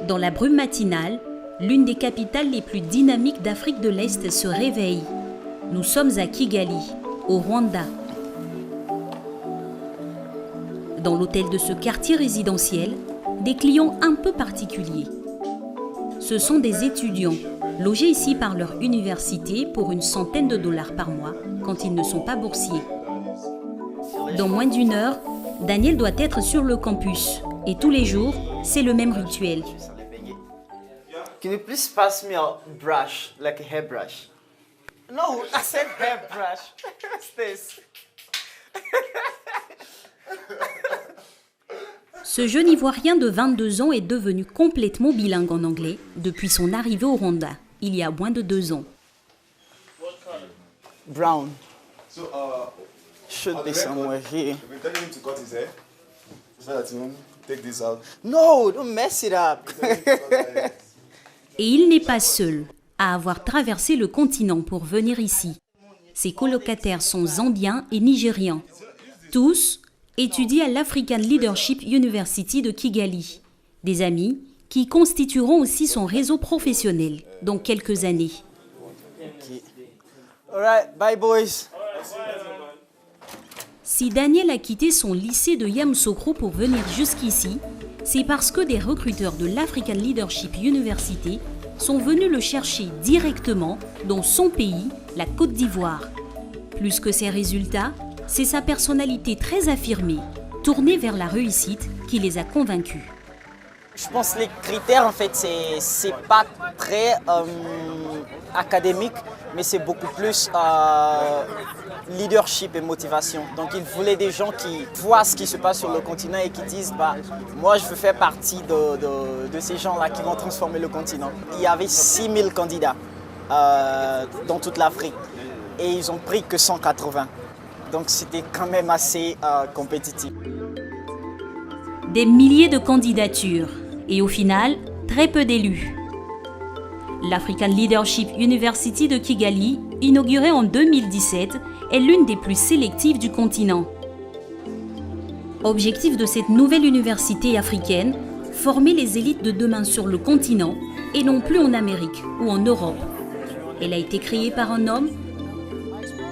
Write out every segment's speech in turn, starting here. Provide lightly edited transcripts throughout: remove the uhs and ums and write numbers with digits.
Dans la brume matinale, l'une des capitales les plus dynamiques d'Afrique de l'Est se réveille. Nous sommes à Kigali, au Rwanda. Dans l'hôtel de ce quartier résidentiel, des clients un peu particuliers. Ce sont des étudiants, logés ici par leur université pour une centaine de dollars par mois quand ils ne sont pas boursiers. Dans moins d'une heure, Daniel doit être sur le campus et tous les jours, c'est le même rituel. Can you please pass me a brush, like a hairbrush? No, I said hairbrush. What's this? Ce jeune Ivoirien de 22 ans est devenu complètement bilingue en anglais depuis son arrivée au Rwanda, il y a moins de 2 ans. Brown. Should be somewhere here. We're telling him to cut his hair so that he won't take this out. No, don't mess it up. Et il n'est pas seul à avoir traversé le continent pour venir ici. Ses colocataires sont zambiens et nigérians. Tous étudient à l'African Leadership University de Kigali. Des amis qui constitueront aussi son réseau professionnel dans quelques années. All right, bye boys. Si Daniel a quitté son lycée de Yamoussoukro pour venir jusqu'ici, c'est parce que des recruteurs de l'African Leadership University sont venus le chercher directement dans son pays, la Côte d'Ivoire. Plus que ses résultats, c'est sa personnalité très affirmée, tournée vers la réussite, qui les a convaincus. Je pense que les critères, en fait, c'est pas très académique, mais c'est beaucoup plus leadership et motivation. Donc, il voulait des gens qui voient ce qui se passe sur le continent et qui disent moi, je veux faire partie de ces gens-là qui vont transformer le continent. Il y avait 6000 candidats dans toute l'Afrique et ils ont pris que 180. Donc, c'était quand même assez compétitif. Des milliers de candidatures et au final, très peu d'élus. L'African Leadership University de Kigali, inaugurée en 2017, est l'une des plus sélectives du continent. Objectif de cette nouvelle université africaine, former les élites de demain sur le continent et non plus en Amérique ou en Europe. Elle a été créée par un homme,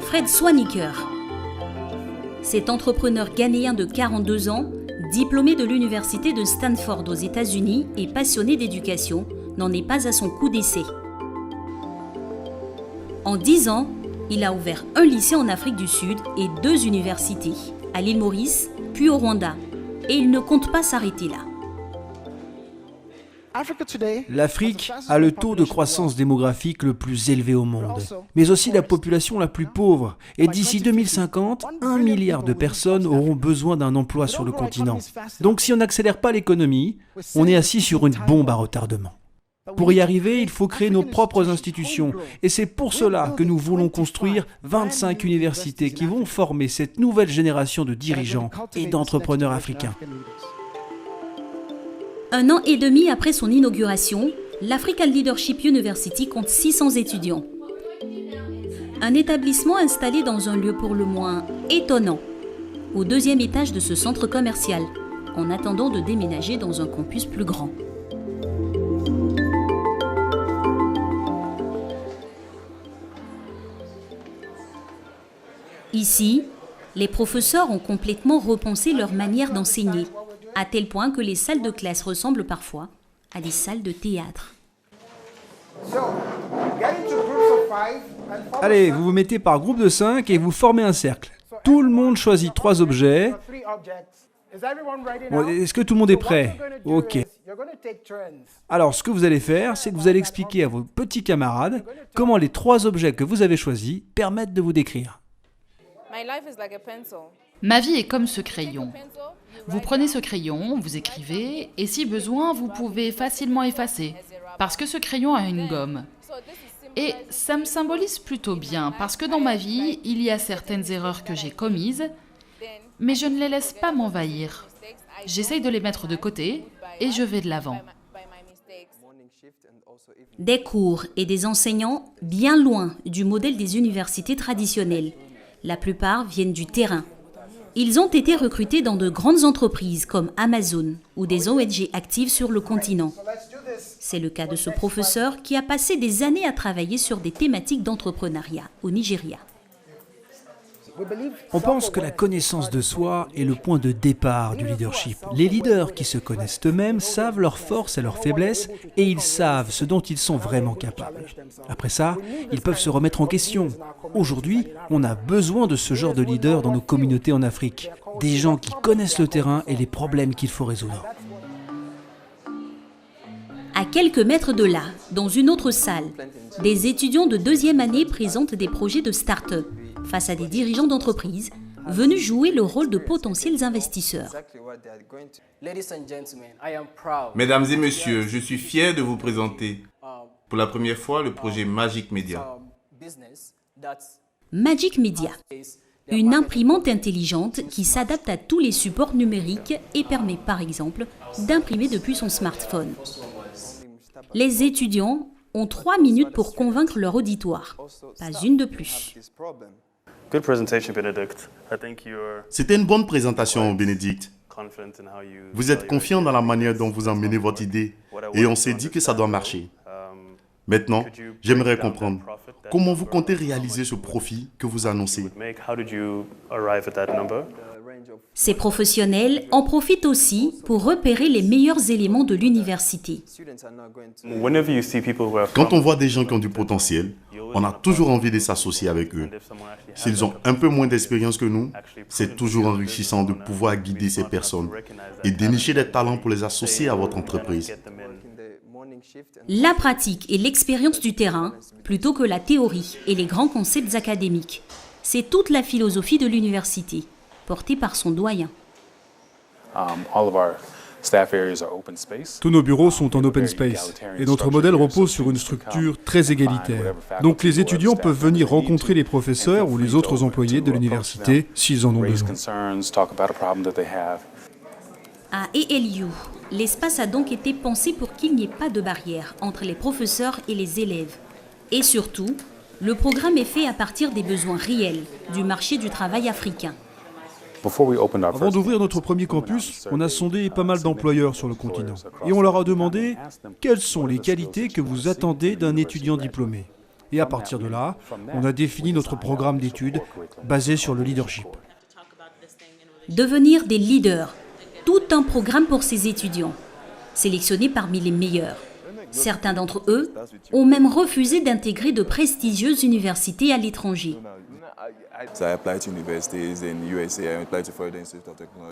Fred Swaniker. Cet entrepreneur ghanéen de 42 ans, diplômé de l'université de Stanford aux États-Unis et passionné d'éducation, n'en est pas à son coup d'essai. En 10 ans, il a ouvert un lycée en Afrique du Sud et 2 universités, à l'île Maurice, puis au Rwanda. Et il ne compte pas s'arrêter là. L'Afrique a le taux de croissance démographique le plus élevé au monde, mais aussi la population la plus pauvre. Et d'ici 2050, 1 milliard de personnes auront besoin d'un emploi sur le continent. Donc si on n'accélère pas l'économie, on est assis sur une bombe à retardement. Pour y arriver, il faut créer nos propres institutions. Et c'est pour cela que nous voulons construire 25 universités qui vont former cette nouvelle génération de dirigeants et d'entrepreneurs africains. 1 an et demi après son inauguration, l'African Leadership University compte 600 étudiants. Un établissement installé dans un lieu pour le moins étonnant, au 2e étage de ce centre commercial, en attendant de déménager dans un campus plus grand. Ici, les professeurs ont complètement repensé leur manière d'enseigner, à tel point que les salles de classe ressemblent parfois à des salles de théâtre. Allez, vous vous mettez par groupe de 5 et vous formez un cercle. Tout le monde choisit 3 objets. Bon, est-ce que tout le monde est prêt? Ok. Alors, ce que vous allez faire, c'est que vous allez expliquer à vos petits camarades comment les 3 objets que vous avez choisis permettent de vous décrire. Ma vie est comme ce crayon. Vous prenez ce crayon, vous écrivez, et si besoin, vous pouvez facilement effacer, parce que ce crayon a une gomme. Et ça me symbolise plutôt bien, parce que dans ma vie, il y a certaines erreurs que j'ai commises, mais je ne les laisse pas m'envahir. J'essaye de les mettre de côté, et je vais de l'avant. Des cours et des enseignants bien loin du modèle des universités traditionnelles. La plupart viennent du terrain. Ils ont été recrutés dans de grandes entreprises comme Amazon ou des ONG actives sur le continent. C'est le cas de ce professeur qui a passé des années à travailler sur des thématiques d'entrepreneuriat au Nigeria. On pense que la connaissance de soi est le point de départ du leadership. Les leaders qui se connaissent eux-mêmes savent leurs forces et leurs faiblesses et ils savent ce dont ils sont vraiment capables. Après ça, ils peuvent se remettre en question. Aujourd'hui, on a besoin de ce genre de leaders dans nos communautés en Afrique. Des gens qui connaissent le terrain et les problèmes qu'il faut résoudre. À quelques mètres de là, dans une autre salle, des étudiants de deuxième année présentent des projets de start-up face à des dirigeants d'entreprise venus jouer le rôle de potentiels investisseurs. Mesdames et messieurs, je suis fier de vous présenter pour la première fois le projet Magic Media. Magic Media, une imprimante intelligente qui s'adapte à tous les supports numériques et permet par exemple d'imprimer depuis son smartphone. Les étudiants ont 3 minutes pour convaincre leur auditoire, pas une de plus. C'était une bonne présentation, Bénédicte. Vous êtes confiant dans la manière dont vous emmenez votre idée et on s'est dit que ça doit marcher. Maintenant, j'aimerais comprendre comment vous comptez réaliser ce profit que vous annoncez. Ces professionnels en profitent aussi pour repérer les meilleurs éléments de l'université. Quand on voit des gens qui ont du potentiel, on a toujours envie de s'associer avec eux. S'ils ont un peu moins d'expérience que nous, c'est toujours enrichissant de pouvoir guider ces personnes et dénicher des talents pour les associer à votre entreprise. La pratique et l'expérience du terrain, plutôt que la théorie et les grands concepts académiques, c'est toute la philosophie de l'université, portée par son doyen. Tous nos bureaux sont en open space et notre modèle repose sur une structure très égalitaire. Donc les étudiants peuvent venir rencontrer les professeurs ou les autres employés de l'université s'ils en ont besoin. À ALU, l'espace a donc été pensé pour qu'il n'y ait pas de barrière entre les professeurs et les élèves. Et surtout, le programme est fait à partir des besoins réels du marché du travail africain. Avant d'ouvrir notre premier campus, on a sondé pas mal d'employeurs sur le continent. Et on leur a demandé quelles sont les qualités que vous attendez d'un étudiant diplômé. Et à partir de là, on a défini notre programme d'études basé sur le leadership. Devenir des leaders, tout un programme pour ces étudiants, sélectionnés parmi les meilleurs. Certains d'entre eux ont même refusé d'intégrer de prestigieuses universités à l'étranger.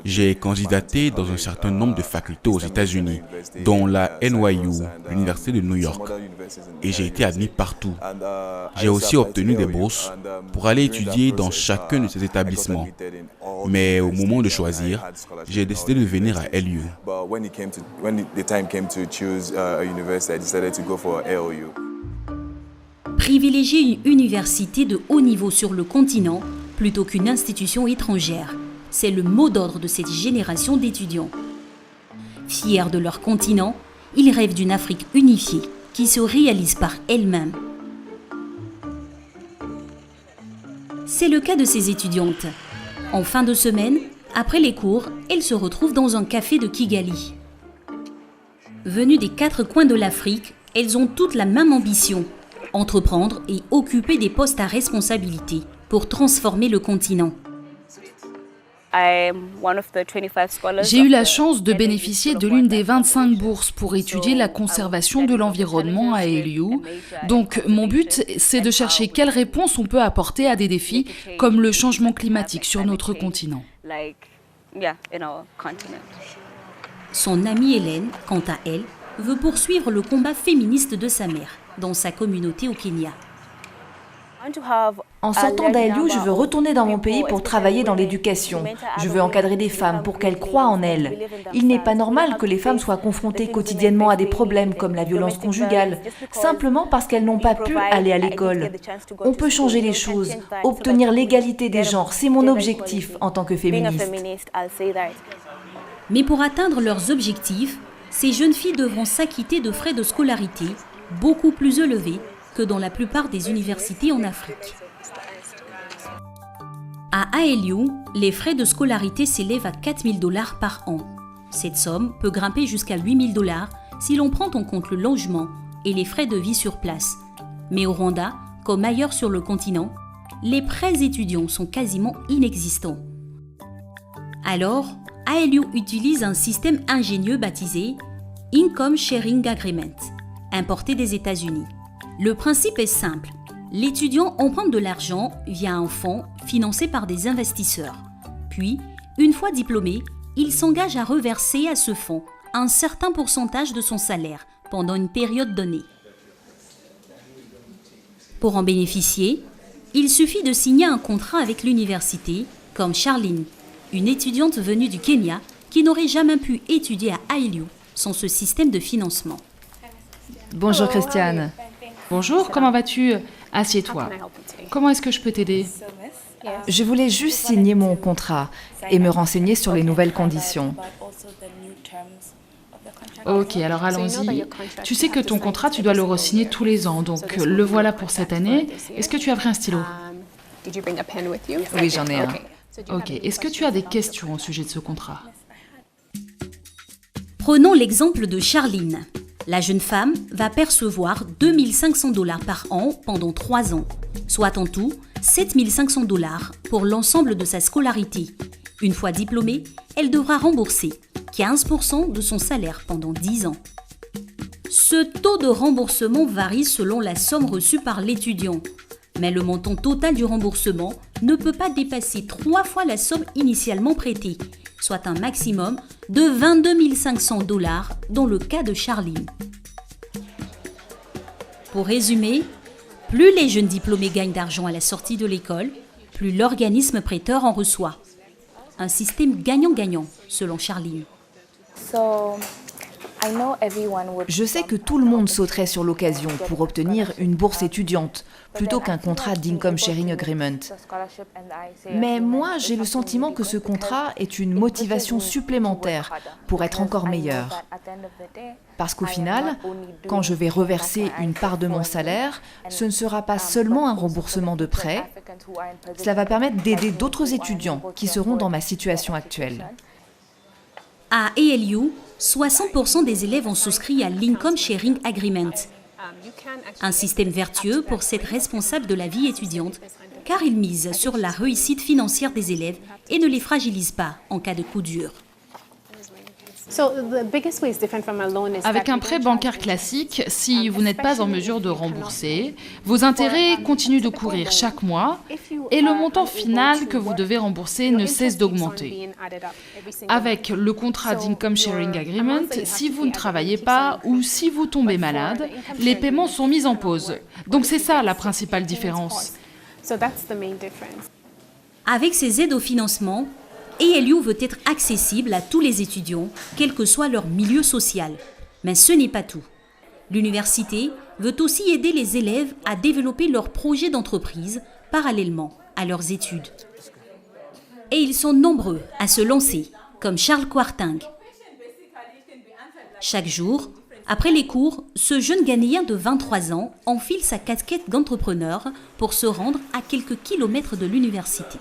J'ai candidaté dans un certain nombre de facultés aux États-Unis, dont la NYU, l'Université de New York, et j'ai été admis partout. J'ai aussi obtenu des bourses pour aller étudier dans chacun de ces établissements. Mais au moment de choisir, j'ai décidé de venir à LU. Privilégier une université de haut niveau sur le continent plutôt qu'une institution étrangère, c'est le mot d'ordre de cette génération d'étudiants. Fiers de leur continent, ils rêvent d'une Afrique unifiée qui se réalise par elle-même. C'est le cas de ces étudiantes. En fin de semaine, après les cours, elles se retrouvent dans un café de Kigali. Venues des 4 coins de l'Afrique, elles ont toutes la même ambition: entreprendre et occuper des postes à responsabilité pour transformer le continent. J'ai eu la chance de bénéficier de l'une des 25 bourses pour étudier la conservation de l'environnement à LU. Donc, mon but, c'est de chercher quelles réponses on peut apporter à des défis comme le changement climatique sur notre continent. Son amie Hélène, quant à elle, veut poursuivre le combat féministe de sa mère dans sa communauté au Kenya. En sortant d'ALU, je veux retourner dans mon pays pour travailler dans l'éducation. Je veux encadrer des femmes pour qu'elles croient en elles. Il n'est pas normal que les femmes soient confrontées quotidiennement à des problèmes comme la violence conjugale, simplement parce qu'elles n'ont pas pu aller à l'école. On peut changer les choses, obtenir l'égalité des genres, c'est mon objectif en tant que féministe. Mais pour atteindre leurs objectifs, ces jeunes filles devront s'acquitter de frais de scolarité beaucoup plus élevés que dans la plupart des universités en Afrique. À ALU, les frais de scolarité s'élèvent à $4 000 par an. Cette somme peut grimper jusqu'à $8 000 si l'on prend en compte le logement et les frais de vie sur place. Mais au Rwanda, comme ailleurs sur le continent, les prêts étudiants sont quasiment inexistants. Alors, ALU utilise un système ingénieux baptisé Income Sharing Agreement, importé des États-Unis. Le principe est simple. L'étudiant emprunte de l'argent via un fonds financé par des investisseurs. Puis, une fois diplômé, il s'engage à reverser à ce fonds un certain pourcentage de son salaire pendant une période donnée. Pour en bénéficier, il suffit de signer un contrat avec l'université, comme Charline, une étudiante venue du Kenya qui n'aurait jamais pu étudier à ALU sans ce système de financement. Bonjour Christiane. Bonjour, comment vas-tu? Assieds-toi. Comment est-ce que je peux t'aider? Je voulais juste signer mon contrat et me renseigner sur les nouvelles conditions. Ok, alors allons-y. Tu sais que ton contrat, tu dois le re-signer tous les ans, donc le voilà pour cette année. Est-ce que tu as pris un stylo? Oui, j'en ai un. Ok, est-ce que tu as des questions au sujet de ce contrat? Prenons l'exemple de Charline. La jeune femme va percevoir 2 500 $ par an pendant 3 ans, soit en tout 7 500 $ pour l'ensemble de sa scolarité. Une fois diplômée, elle devra rembourser 15% de son salaire pendant 10 ans. Ce taux de remboursement varie selon la somme reçue par l'étudiant, mais le montant total du remboursement ne peut pas dépasser 3 fois la somme initialement prêtée, soit un maximum de 22 500 $ dans le cas de Charline. Pour résumer, plus les jeunes diplômés gagnent d'argent à la sortie de l'école, plus l'organisme prêteur en reçoit. Un système gagnant-gagnant, selon Charline. Je sais que tout le monde sauterait sur l'occasion pour obtenir une bourse étudiante plutôt qu'un contrat d'Income Sharing Agreement. Mais moi, j'ai le sentiment que ce contrat est une motivation supplémentaire pour être encore meilleur. Parce qu'au final, quand je vais reverser une part de mon salaire, ce ne sera pas seulement un remboursement de prêt, cela va permettre d'aider d'autres étudiants qui seront dans ma situation actuelle. À ALU, 60% des élèves ont souscrit à l'Income Sharing Agreement, un système vertueux pour cette responsable de la vie étudiante, car il mise sur la réussite financière des élèves et ne les fragilise pas en cas de coup dur. Avec un prêt bancaire classique, si vous n'êtes pas en mesure de rembourser, vos intérêts continuent de courir chaque mois et le montant final que vous devez rembourser ne cesse d'augmenter. Avec le contrat d'Income Sharing Agreement, si vous ne travaillez pas ou si vous tombez malade, les paiements sont mis en pause. Donc c'est ça la principale différence. Avec ces aides au financement, ALU veut être accessible à tous les étudiants, quel que soit leur milieu social. Mais ce n'est pas tout. L'université veut aussi aider les élèves à développer leurs projets d'entreprise parallèlement à leurs études. Et ils sont nombreux à se lancer, comme Charles Kwarteng. Chaque jour, après les cours, ce jeune Ghanéen de 23 ans enfile sa casquette d'entrepreneur pour se rendre à quelques kilomètres de l'université.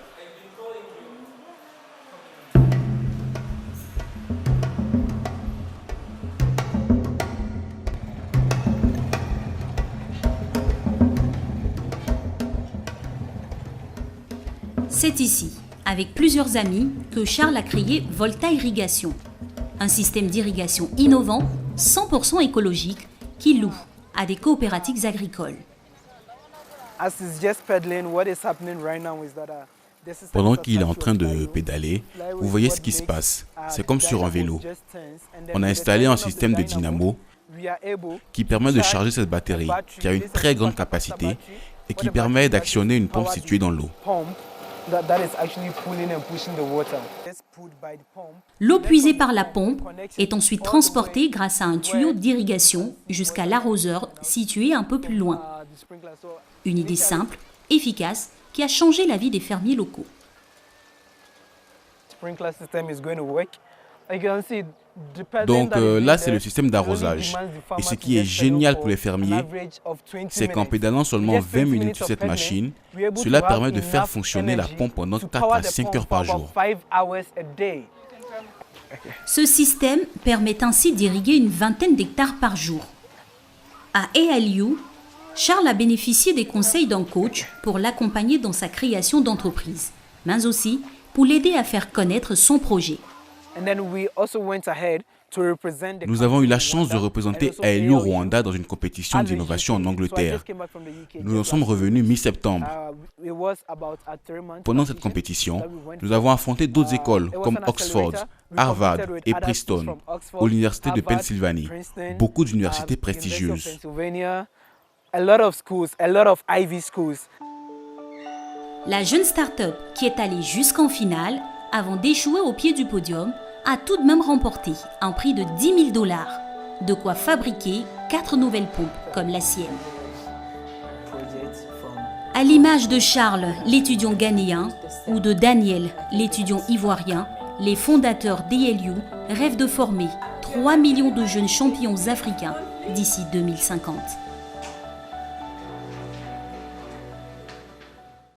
C'est ici, avec plusieurs amis, que Charles a créé Volta Irrigation, un système d'irrigation innovant, 100% écologique, qui loue à des coopératives agricoles. Pendant qu'il est en train de pédaler, vous voyez ce qui se passe. C'est comme sur un vélo. On a installé un système de dynamo qui permet de charger cette batterie, qui a une très grande capacité et qui permet d'actionner une pompe située dans l'eau. L'eau puisée par la pompe est ensuite transportée grâce à un tuyau d'irrigation jusqu'à l'arroseur situé un peu plus loin. Une idée simple, efficace, qui a changé la vie des fermiers locaux. Donc là, c'est le système d'arrosage. Et ce qui est génial pour les fermiers, c'est qu'en pédalant seulement 20 minutes sur cette machine, cela permet de faire fonctionner la pompe pendant 4 à 5 heures par jour. Ce système permet ainsi d'irriguer une vingtaine d'hectares par jour. À ALU, Charles a bénéficié des conseils d'un coach pour l'accompagner dans sa création d'entreprise, mais aussi pour l'aider à faire connaître son projet. Nous avons eu la chance de représenter ALU Rwanda dans une compétition d'innovation en Angleterre. Nous en sommes revenus mi-septembre. Pendant cette compétition, nous avons affronté d'autres écoles comme Oxford, Harvard et Princeton, ou l'Université de Pennsylvanie, beaucoup d'universités prestigieuses. La jeune start-up qui est allée jusqu'en finale, avant d'échouer au pied du podium, a tout de même remporté un prix de $10 000, de quoi fabriquer 4 nouvelles pompes comme la sienne. À l'image de Charles, l'étudiant ghanéen, ou de Daniel, l'étudiant ivoirien, les fondateurs d'ALU rêvent de former 3 millions de jeunes champions africains d'ici 2050.